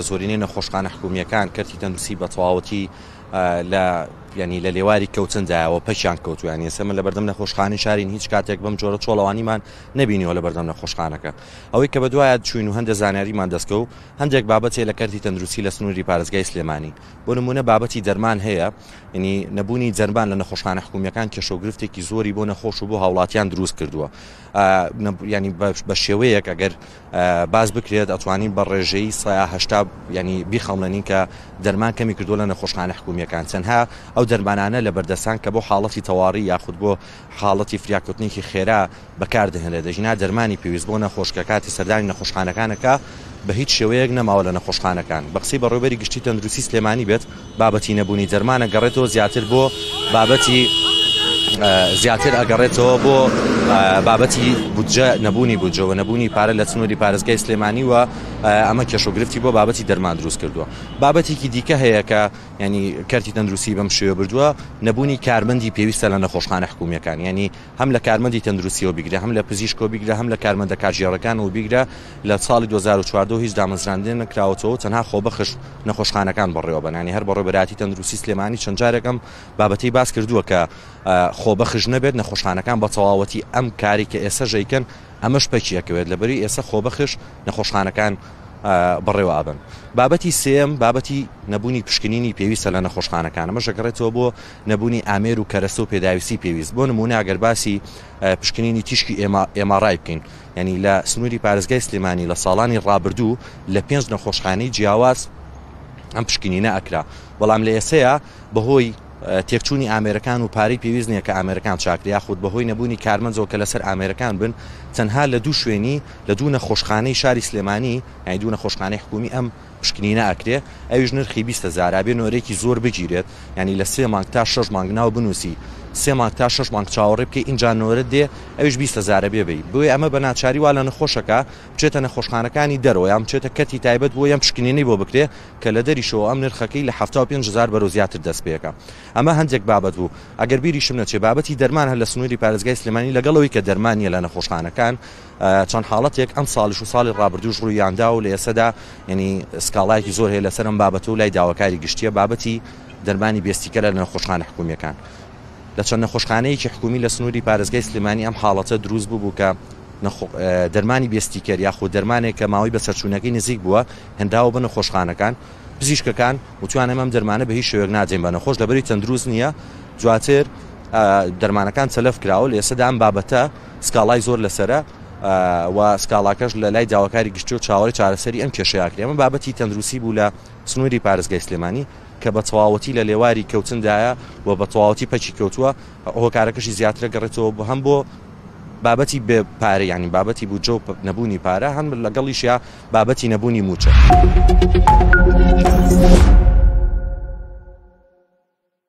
زۆرینەی نەخۆشخانە حکوومیەکان کەرتی تەندروستی بە تەواوەتی لە لێواری کەوتندایەوە پەشیان کەوتو، یانی ئێستا من لە بەردەم نەخۆشخانەی شارین هیچ کاتێک بەم جۆرە چۆڵەوانیمان نەبینیەوە لە بەردەم نەخۆشخانەکە. ئەوەی کە بەدوایە چوین و هەندێک زانیاریمان دەستکە و هەندێک بابەتێ لە کەرتی تەندروستی لە سنووری پارێزگای سلێمانی بۆ نمونە بابەتی دەرمان هەیە، یعنی نەبوونی جەرمان لە نەخۆشخانە حکوومیەکان کێشەوگرفتێکی زۆری بۆ نەخۆش و بۆ هاوڵاتیان دروست کردووە. ینی بە شێوەیەک ئەگەر باز بکرێت ئەتوانین بە ڕێژەی سایە هەشتا ینی بیخەڵێنین کە دەرمان کەمی کردووە لە نەخۆشخانە حکوومیەکان. چەندها ئەو دەرمانانە لە بەردەستان کە بۆ حاڵەتی تەواڕی یاخود بۆ حاڵەتی فریاکەوتنێکی خێرا بەکاردەهێنێت، دەژینا دەرمانی پێویست بۆ نەخۆشکە کاتی سەردانی نەخۆشخانەکانەکە بە هیچ شێوەیەک نەماوە لە نەخۆشخانەکان. بە قسەی بەڕێوەبەری گشتی تەندروستی سلێمانی بێت بابەتی نەبوونی دەرمانە گەڕێتەوە زیاتر بۆ بابەتی زیاتر ئەگەڕێتەوە بۆ بابەتی بودجە نەبوونی بودجەوە نەبوونی پارە لە سنووری پارێزگای سلێمانی و ئەمە کێشەوگرفتی بۆ بابەتی دەرمان دروست کردووە. بابەتێکی دیکە هەیە کە ینی کەرتی تەندروستی بەم شێوە بردووە نەبوونی کارمەندی پێویستە لە نەخۆشخانە حکوومیەکان، ینی هەم لە کارمەندی تەندروستیەوە بیگرە، هەم لە پزیشکەوە بیگرە، هەم لە کارمەندە کارژێڕەکانەوە بیگرە. لە ساڵی 2014 هیچ دامەزراندن نەکراوەتەوە، تەنها خۆبەخش نەخۆشخانەکان بەڕێوە بن، ینی هەر بەڕێوەبەری تەندروستی سلێمانی چەند جارێکم بابەتی باس کردووە کە خۆبەخش نەبێت نەخۆشخانەکان بە تەواوەتی ئەم کاری کە ئێستا ژەیکەن ئەمەش پەکیەکەوێت لەبەری ئێستا خۆبەخش نەخۆشخانەکان بەڕێوە ئابن. بابەتی سێم بابەتی نەبوونی پشکنینی پێویستە لە نەخۆشخانەکان، ئەمەش دەگەڕێتەوە بۆ نەبوونی ئامێر و کەرەستە و پێداویستی پێویست. بۆ نمونە ئەگەر باسی پشکنینی تیشکی ئێماڕای بکەین، ینی لە سنووری پارێزگای سلێمانی لە ساڵانی ڕابردوو لە 5 نەخۆشخانەی جیاواز ئەم پشکنینە ئەکرا، بەڵام لە ئێسەیە بەهۆی تێکچوونی ئامێرەکان و پارەی پێویست نییە کە ئامێرەکان چاکری یاخود بەهۆی نەبوونی کارمەنجەوە کە لەسەر ئامێرەکان بن، تەنها لە دوو شوێنی لە دوو نەخۆشخانەی شاری سلێمانی یانی دوو نەخۆشخانەی حکومی ئەم پشکنینە ئەکرێ، ئەویش نرخی 20,000 بێ نۆرێکی زۆر بگیرێت، ینی لە 3 مانگ تا 6 مانگ ناو بنووسی 3 مانگ تا 6 مانگ چاوەڕێ بکەی اینجا نۆرە دێ ئەویش 20,000 بێ. بۆیە ئەمە بە ناچاری وا لە نەخۆشەکە بچێتە نەخۆشخانەکانی دەرەوە یان بچێتە کەتی تایبەت بۆ یەم پشکنینەی بۆ بکرێ کە لە دەریشەوە ئەم نرخەکەی لە 75,000 بەرەو زیاتر دەست پێەکە. ئەمە هەندێک بابەت بوو. ئەگەر بیریشم نەچێ بابەتی دەرمان هەر لە سنووری پارێزگای سلێمانی لەگەڵەوەی کە دەرمانیە لە نەخۆشخانەکان چەند حاڵەتێک ئەم ساڵیش و ساڵی ڕابردووش ڕوویاندا و لە ئێسەدا ینی سکاڵایەکی زۆر هەیە لەسەر ئەم بابەتە و لای داواکاری گشتیە بابەتی دەرمانی بێستیکە لە نەخۆشخانە حکوومیەکان. لە چەند نەخۆشخانەیەکی حکومی لە سنووری پارێزگای سلێمانی ئەم حاڵەتە دروست بوو کە دەرمانی بێستیکەر یاخود دەرمانێک کە ماوەی بەسەرچوونەکەی نزیک بووە هێنداوە بە نەخۆشخانەکان، پزیشکەکان وتوانە ئەم دەرمانە بە هیچ شێوەیەک ناجێن بە نەخۆش لەبەری تەندروست نییە، دواتر دەرمانەکان چەلەف کراوە. لە ئێسەدا ئەم بابەتە سکاڵای زۆر لەسرە و سکاڵاکەش لە لای داواکاری گشتی و چاوەڕی چارەسەری ئەم کێشەیەکرێ. ئەمە بابەتی تەندروستی بوو لە سنووری پارێزگای سلێمانی کە بە تەواوەتی لە لێواری کەوتندایە و بە تەواوەتی پەکی کەوتووە، هۆکارەکەشی زیاترە گەڕێتەوە بۆ هەم بۆ بابەتی بێ پارە ینی بابەتی بودجە و نەبوونی پارە، هەم لەگەڵیشیا بابەتی نەبوونی موچە.